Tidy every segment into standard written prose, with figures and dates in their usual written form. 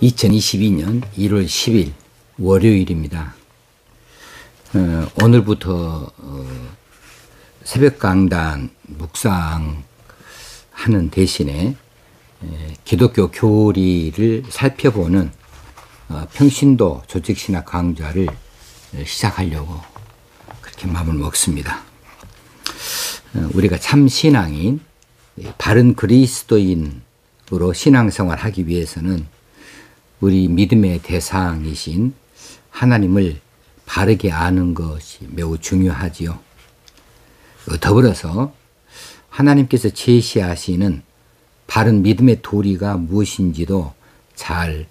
2022년 1월 10일 월요일입니다. 오늘부터 새벽 강단 묵상하는 대신에 기독교 교리를 살펴보는 평신도 조직신학 강좌를 시작하려고 그렇게 마음을 먹습니다. 우리가 참 신앙인, 바른 그리스도인으로 신앙생활을 하기 위해서는 우리 믿음의 대상이신 하나님을 바르게 아는 것이 매우 중요하지요. 더불어서 하나님께서 제시하시는 바른 믿음의 도리가 무엇인지도 잘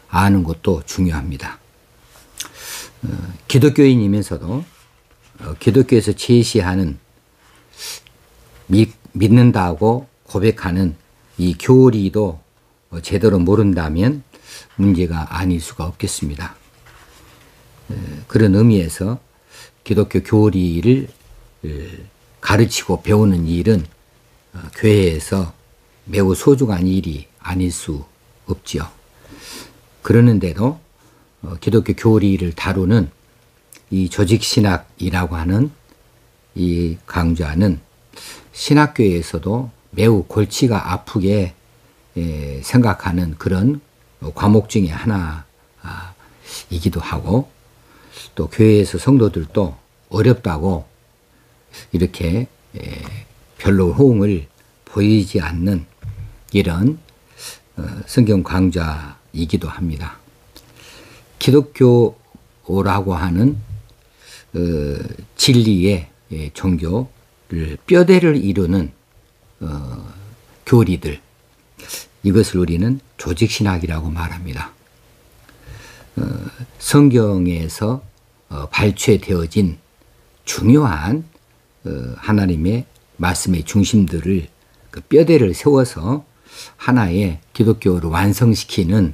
아는 것도 중요합니다. 기독교인이면서도 기독교에서 제시하는 믿는다고 고백하는 이 교리도 제대로 모른다면 문제가 아닐 수가 없겠습니다. 그런 의미에서 기독교 교리를 가르치고 배우는 일은 교회에서 매우 소중한 일이 아닐 수 없지요. 그러는데도 기독교 교리를 다루는 이 조직신학이라고 하는 이 강좌는 신학교에서도 매우 골치가 아프게 생각하는 그런 과목 중에 하나이기도 하고, 또 교회에서 성도들도 어렵다고 이렇게 별로 호응을 보이지 않는 이런 성경 강좌이기도 합니다. 기독교라고 하는 진리의 종교를 뼈대를 이루는 교리들, 이것을 우리는 조직신학이라고 말합니다. 성경에서 발췌되어진 중요한 하나님의 말씀의 중심들을 그 뼈대를 세워서 하나의 기독교를 완성시키는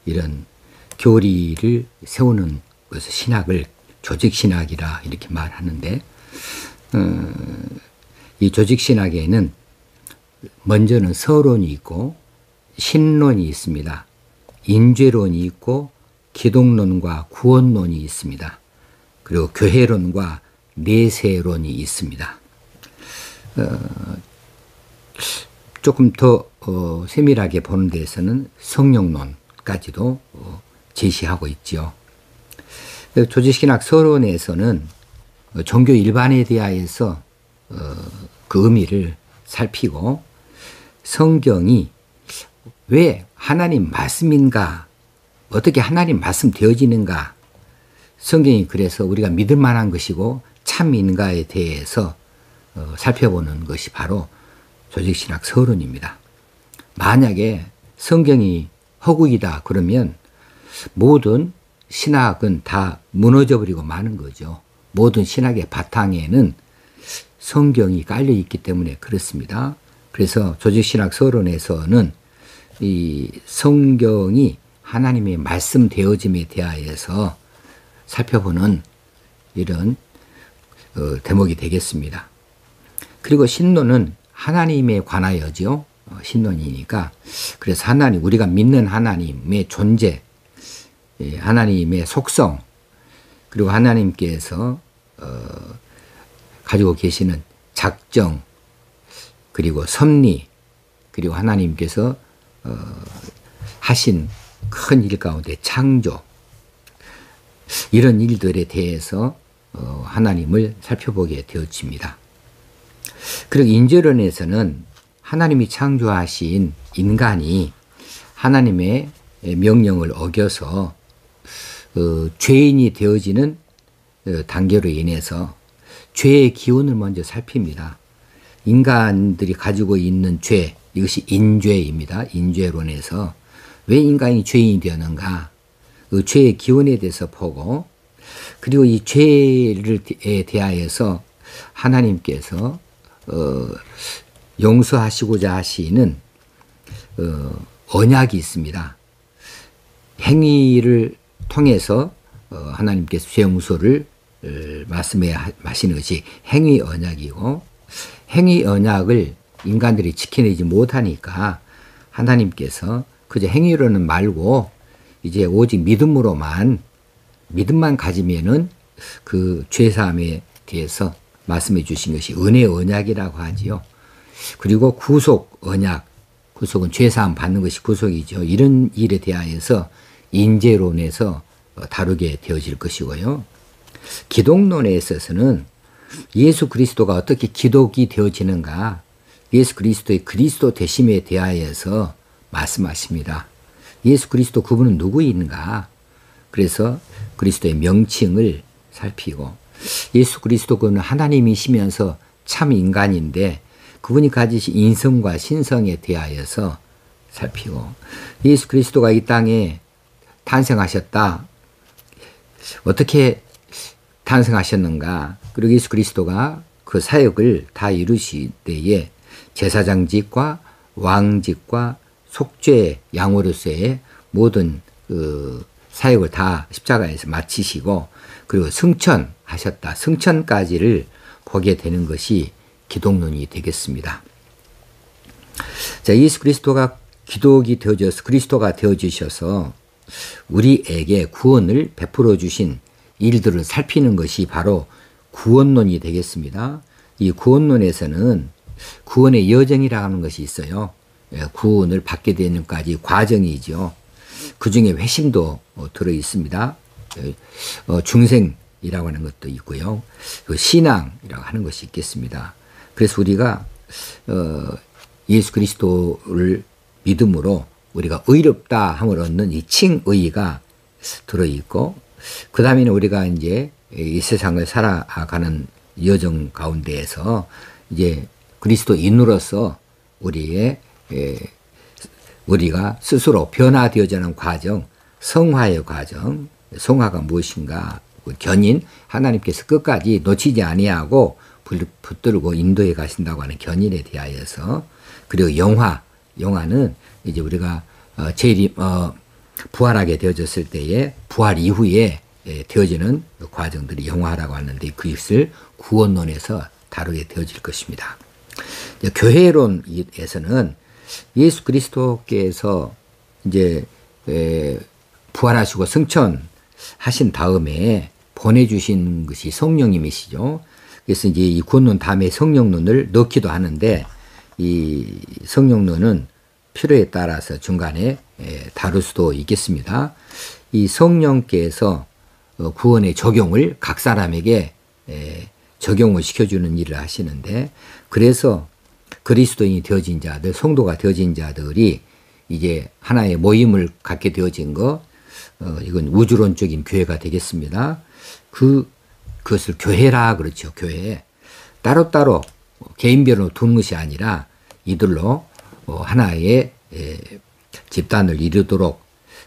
이런 교리를 세우는 것을 신학을 조직신학이라 이렇게 말하는데, 이 조직신학에는 먼저는 서론이 있고 신론이 있습니다. 인죄론이 있고 기독론과 구원론이 있습니다. 그리고 교회론과 내세론이 있습니다. 조금 더 세밀하게 보는 데에서는 성령론까지도 제시하고 있죠. 조직신학 서론에서는 종교 일반에 대하여서 그 의미를 살피고, 성경이 왜 하나님 말씀인가, 어떻게 하나님 말씀 되어지는가, 성경이 그래서 우리가 믿을 만한 것이고 참인가에 대해서 살펴보는 것이 바로 조직신학 서론입니다. 만약에 성경이 허구이다 그러면 모든 신학은 다 무너져버리고 마는 거죠. 모든 신학의 바탕에는 성경이 깔려 있기 때문에 그렇습니다. 그래서 조직신학 서론에서는 이 성경이 하나님의 말씀 되어짐에 대하여서 살펴보는 이런 대목이 되겠습니다. 그리고 신론은 하나님에 관하여죠. 신론이니까. 그래서 하나님, 우리가 믿는 하나님의 존재, 하나님의 속성, 그리고 하나님께서 가지고 계시는 작정, 그리고 섭리, 그리고 하나님께서 하신 큰 일 가운데 창조, 이런 일들에 대해서 하나님을 살펴보게 되어집니다. 그리고 인죄론에서는 하나님이 창조하신 인간이 하나님의 명령을 어겨서 죄인이 되어지는 단계로 인해서 죄의 기원을 먼저 살핍니다. 인간들이 가지고 있는 죄, 이것이 인죄입니다. 인죄론에서 왜 인간이 죄인이 되었는가, 그 죄의 기원에 대해서 보고, 그리고 이 죄에 대하여서 하나님께서 용서하시고자 하시는 언약이 있습니다. 행위를 통해서 하나님께서 죄 용서를 말씀하시는 것이 행위 언약이고, 행위 언약을 인간들이 지켜내지 못하니까 하나님께서 그저 행위로는 말고 이제 오직 믿음만 가지면은 그 죄사함에 대해서 말씀해 주신 것이 은혜 언약이라고 하지요. 그리고 구속 언약, 구속은 죄사함 받는 것이 구속이죠. 이런 일에 대하여서 인재론에서 다루게 되어질 것이고요. 기독론에 있어서는 예수 그리스도가 어떻게 기독이 되어지는가, 예수 그리스도의 그리스도 되심에 대하여서 말씀하십니다. 예수 그리스도 그분은 누구인가? 그래서 그리스도의 명칭을 살피고, 예수 그리스도 그분은 하나님이시면서 참 인간인데 그분이 가지신 인성과 신성에 대하여서 살피고, 예수 그리스도가 이 땅에 탄생하셨다. 어떻게 탄생하셨는가? 그리고 예수 그리스도가 그 사역을 다 이루실 때에 제사장직과 왕직과 속죄 양으로서의 모든 그 사역을 다 십자가에서 마치시고, 그리고 승천하셨다. 승천까지를 보게 되는 것이 기독론이 되겠습니다. 자, 예수 그리스도가 기독이 되어져서 그리스도가 되어주셔서 우리에게 구원을 베풀어 주신 일들을 살피는 것이 바로 구원론이 되겠습니다. 이 구원론에서는 구원의 여정이라고 하는 것이 있어요. 구원을 받게 되는까지 과정이죠. 그 중에 회심도 들어 있습니다. 중생이라고 하는 것도 있고요. 신앙이라고 하는 것이 있겠습니다. 그래서 우리가 예수 그리스도를 믿음으로 우리가 의롭다 함을 얻는 이 칭의가 들어 있고, 그 다음에는 우리가 이제 이 세상을 살아가는 여정 가운데에서 이제 그리스도인으로서 우리가 스스로 변화되어지는 과정, 성화의 과정, 성화가 무엇인가, 견인, 하나님께서 끝까지 놓치지 아니하고 붙들고 인도해 가신다고 하는 견인에 대하여서, 그리고 영화는 이제 우리가 부활하게 되어졌을 때에 부활 이후에 되어지는 과정들이 영화라고 하는데, 그것을 구원론에서 다루게 되어질 것입니다. 교회론에서는 예수 그리스도께서 이제 부활하시고 승천하신 다음에 보내주신 것이 성령님이시죠. 그래서 이제 이 구원론 다음에 성령론을 넣기도 하는데, 이 성령론은 필요에 따라서 중간에 다룰 수도 있겠습니다. 이 성령께서 구원의 적용을 각 사람에게 적용을 시켜주는 일을 하시는데, 그래서 그리스도인이 되어진 자들, 성도가 되어진 자들이 이제 하나의 모임을 갖게 되어진 거, 이건 우주론적인 교회가 되겠습니다. 그것을 교회라 그렇죠. 교회. 따로따로 개인별로 두는 것이 아니라 이들로 하나의 집단을 이루도록,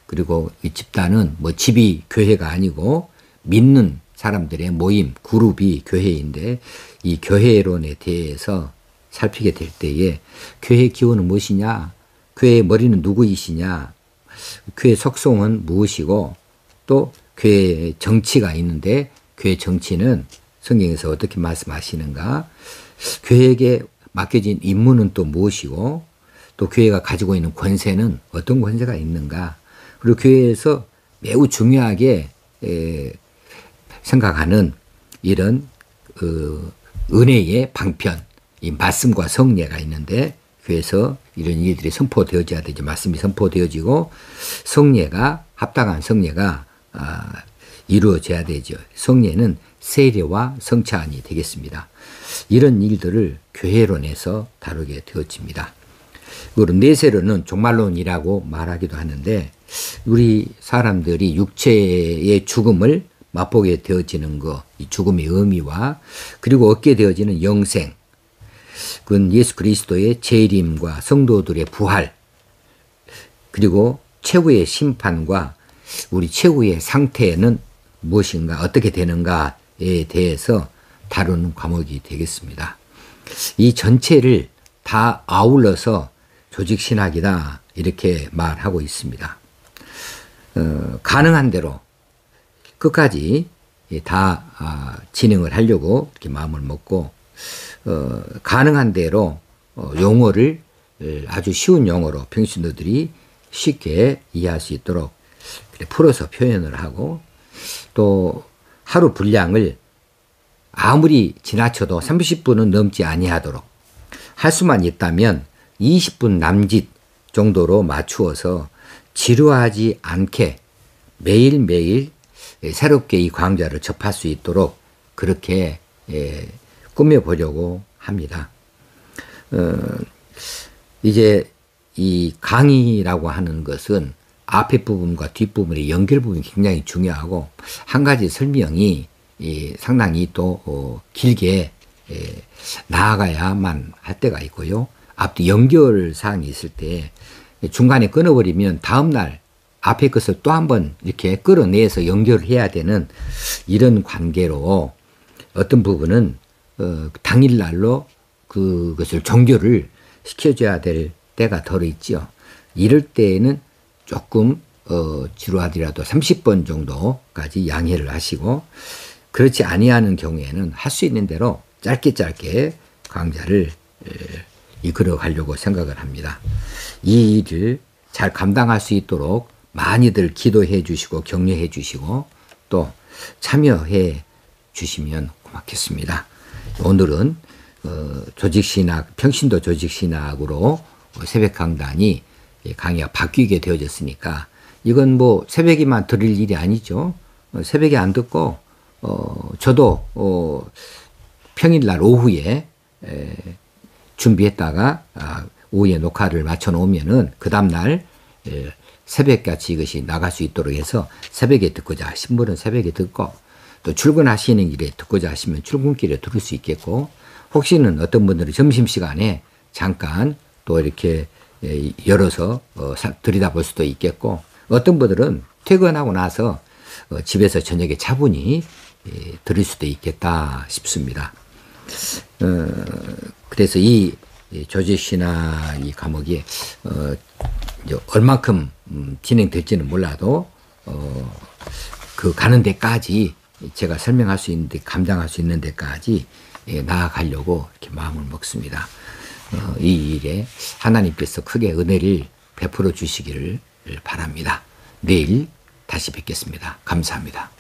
그리고 이 집단은 뭐 집이 교회가 아니고 믿는 사람들의 모임, 그룹이 교회인데, 이 교회론에 대해서 살피게 될 때에 교회의 기원은 무엇이냐, 교회의 머리는 누구이시냐, 교회의 속성은 무엇이고, 또 교회의 정치가 있는데 교회 정치는 성경에서 어떻게 말씀하시는가, 교회에게 맡겨진 임무는 또 무엇이고, 또 교회가 가지고 있는 권세는 어떤 권세가 있는가, 그리고 교회에서 매우 중요하게 생각하는 이런 은혜의 방편, 이 말씀과 성례가 있는데, 교회에서 이런 일들이 선포되어져야 되죠. 말씀이 선포되어지고 성례가, 합당한 성례가 이루어져야 되죠. 성례는 세례와 성찬이 되겠습니다. 이런 일들을 교회론에서 다루게 되어집니다. 그리고 내세론은 종말론이라고 말하기도 하는데, 우리 사람들이 육체의 죽음을 맛보게 되어지는 것, 이 죽음의 의미와, 그리고 얻게 되어지는 영생, 그건 예수 그리스도의 재림과 성도들의 부활, 그리고 최후의 심판과 우리 최후의 상태는 무엇인가, 어떻게 되는가에 대해서 다루는 과목이 되겠습니다. 이 전체를 다 아울러서 조직신학이다, 이렇게 말하고 있습니다. 가능한 대로 끝까지 다 진행을 하려고 이렇게 마음을 먹고, 가능한 대로 용어를 아주 쉬운 용어로 평신도들이 쉽게 이해할 수 있도록 풀어서 표현을 하고, 또 하루 분량을 아무리 지나쳐도 30분은 넘지 아니하도록, 할 수만 있다면 20분 남짓 정도로 맞추어서 지루하지 않게 매일매일 새롭게 이 강좌를 접할 수 있도록 그렇게 꾸며보려고 합니다. 이제 이 강의라고 하는 것은 앞에 부분과 뒷부분의 연결 부분이 굉장히 중요하고, 한 가지 설명이 상당히 또 길게 나아가야만 할 때가 있고요. 앞뒤 연결 사항이 있을 때 중간에 끊어버리면 다음날 앞에 것을 또 한번 이렇게 끌어내서 연결을 해야 되는 이런 관계로, 어떤 부분은 당일날로 그것을 종결을 시켜줘야 될 때가 덜어 있죠. 이럴 때에는 조금 지루하더라도 30번 정도까지 양해를 하시고, 그렇지 아니하는 경우에는 할 수 있는 대로 짧게 강좌를 이끌어 가려고 생각을 합니다. 이 일을 잘 감당할 수 있도록 많이들 기도해 주시고 격려해 주시고 또 참여해 주시면 고맙겠습니다. 오늘은 조직신학, 평신도 조직신학으로 새벽 강단이 강의가 바뀌게 되어졌으니까 이건 뭐 새벽에만 들을 일이 아니죠. 새벽에 안 듣고 저도 평일날 오후에 준비했다가 오후에 녹화를 맞춰 놓으면은 그 다음날 새벽같이 이것이 나갈 수 있도록 해서 새벽에 듣고자 하신 분은 새벽에 듣고, 또 출근하시는 길에 듣고자 하시면 출근길에 들을 수 있겠고, 혹시는 어떤 분들은 점심시간에 잠깐 또 이렇게 열어서 들여다볼 수도 있겠고, 어떤 분들은 퇴근하고 나서 집에서 저녁에 차분히 들을 수도 있겠다 싶습니다. 그래서 이 조직신학 이 과목이 얼만큼 진행될지는 몰라도 그 가는 데까지 제가 설명할 수 있는데, 감당할 수 있는 데까지 나아가려고 이렇게 마음을 먹습니다. 이 일에 하나님께서 크게 은혜를 베풀어 주시기를 바랍니다. 내일 다시 뵙겠습니다. 감사합니다.